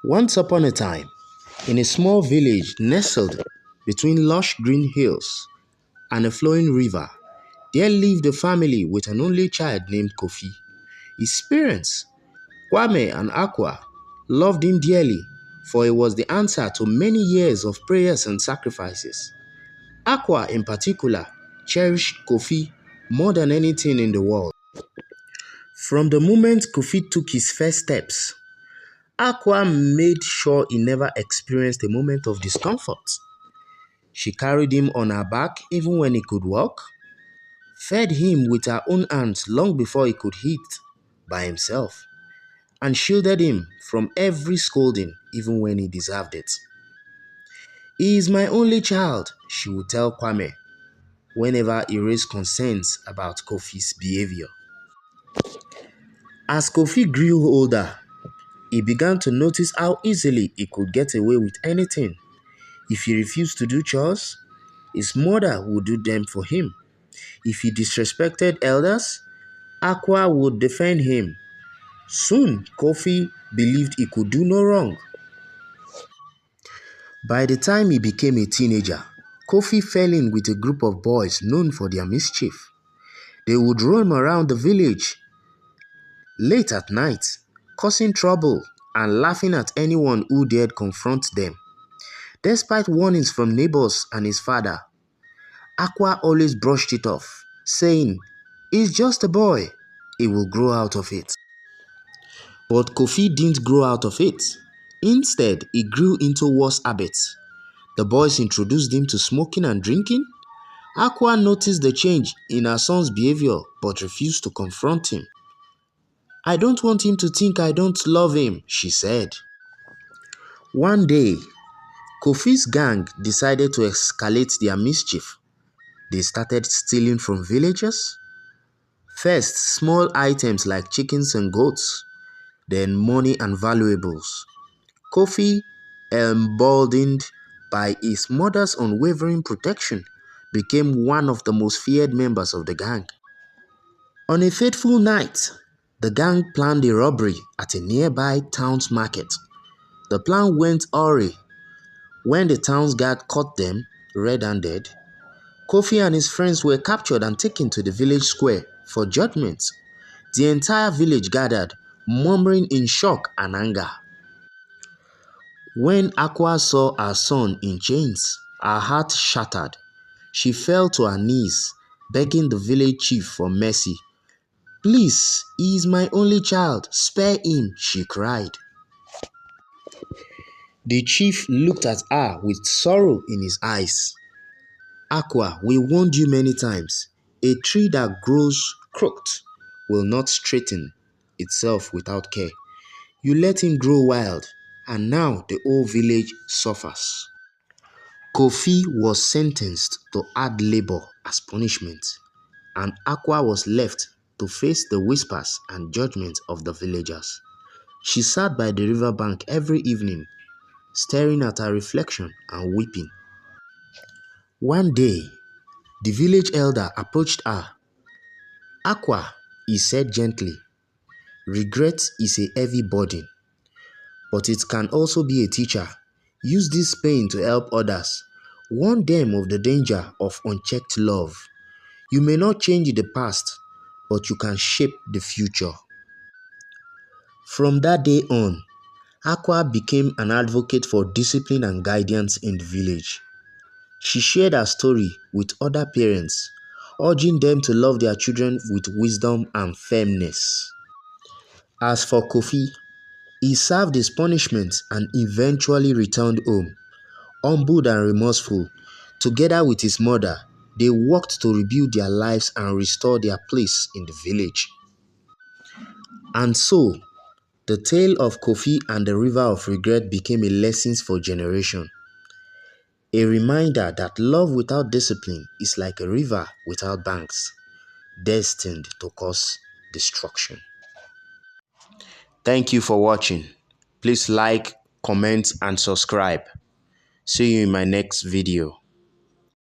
Once upon a time, in a small village nestled between lush green hills and a flowing river, there lived a family with an only child named KOFI. His parents, Kwame and Aqua, loved him dearly, for he was the answer to many years of prayers and sacrifices. Aqua, in particular, cherished KOFI more than anything in the world. From the moment KOFI took his first steps, Aqua made sure he never experienced a moment of discomfort. She carried him on her back even when he could walk, fed him with her own hands long before he could eat by himself, and shielded him from every scolding even when he deserved it. "He is my only child," she would tell Kwame whenever he raised concerns about KOFI's behavior. As KOFI grew older, he began to notice how easily he could get away with anything. If he refused to do chores, his mother would do them for him. If he disrespected elders, Aqua would defend him. Soon, KOFI believed he could do no wrong. By the time he became a teenager, KOFI fell in with a group of boys known for their mischief. They would roam around the village late at night, causing trouble and laughing at anyone who dared confront them. Despite warnings from neighbors and his father, Aqua always brushed it off, saying, "He's just a boy, he will grow out of it." But KOFI didn't grow out of it. Instead, he grew into worse habits. The boys introduced him to smoking and drinking. Aqua noticed the change in her son's behavior but refused to confront him. "I don't want him to think I don't love him," she said. One day, KOFI's gang decided to escalate their mischief. They started stealing from villagers. First, small items like chickens and goats, then money and valuables. KOFI, emboldened by his mother's unwavering protection, became one of the most feared members of the gang. On a fateful night, the gang planned a robbery at a nearby town's market. The plan went awry. When the town's guard caught them red-handed, KOFI and his friends were captured and taken to the village square for judgment. The entire village gathered, murmuring in shock and anger. When Aqua saw her son in chains, her heart shattered. She fell to her knees, begging the village chief for mercy. "Please, he is my only child, spare him," she cried. The chief looked at her with sorrow in his eyes. "Aqua, we warned you many times. A tree that grows crooked will not straighten itself without care. You let him grow wild, and now the whole village suffers." KOFI was sentenced to hard labor as punishment, and Aqua was left to face the whispers and judgment of the villagers. She sat by the riverbank every evening, staring at her reflection and weeping. One day, the village elder approached her. "Aqua," he said gently, "regret is a heavy burden, but it can also be a teacher. Use this pain to help others. Warn them of the danger of unchecked love. You may not change the past, but you can shape the future." From that day on, Aqua became an advocate for discipline and guidance in the village. She shared her story with other parents, urging them to love their children with wisdom and firmness. As for KOFI, he served his punishment and eventually returned home. Humbled and remorseful, together with his mother, they worked to rebuild their lives and restore their place in the village. And so, the tale of KOFI and the River of Regret became a lesson for generations. A reminder that love without discipline is like a river without banks, destined to cause destruction. Thank you for watching. Please like, comment, and subscribe. See you in my next video.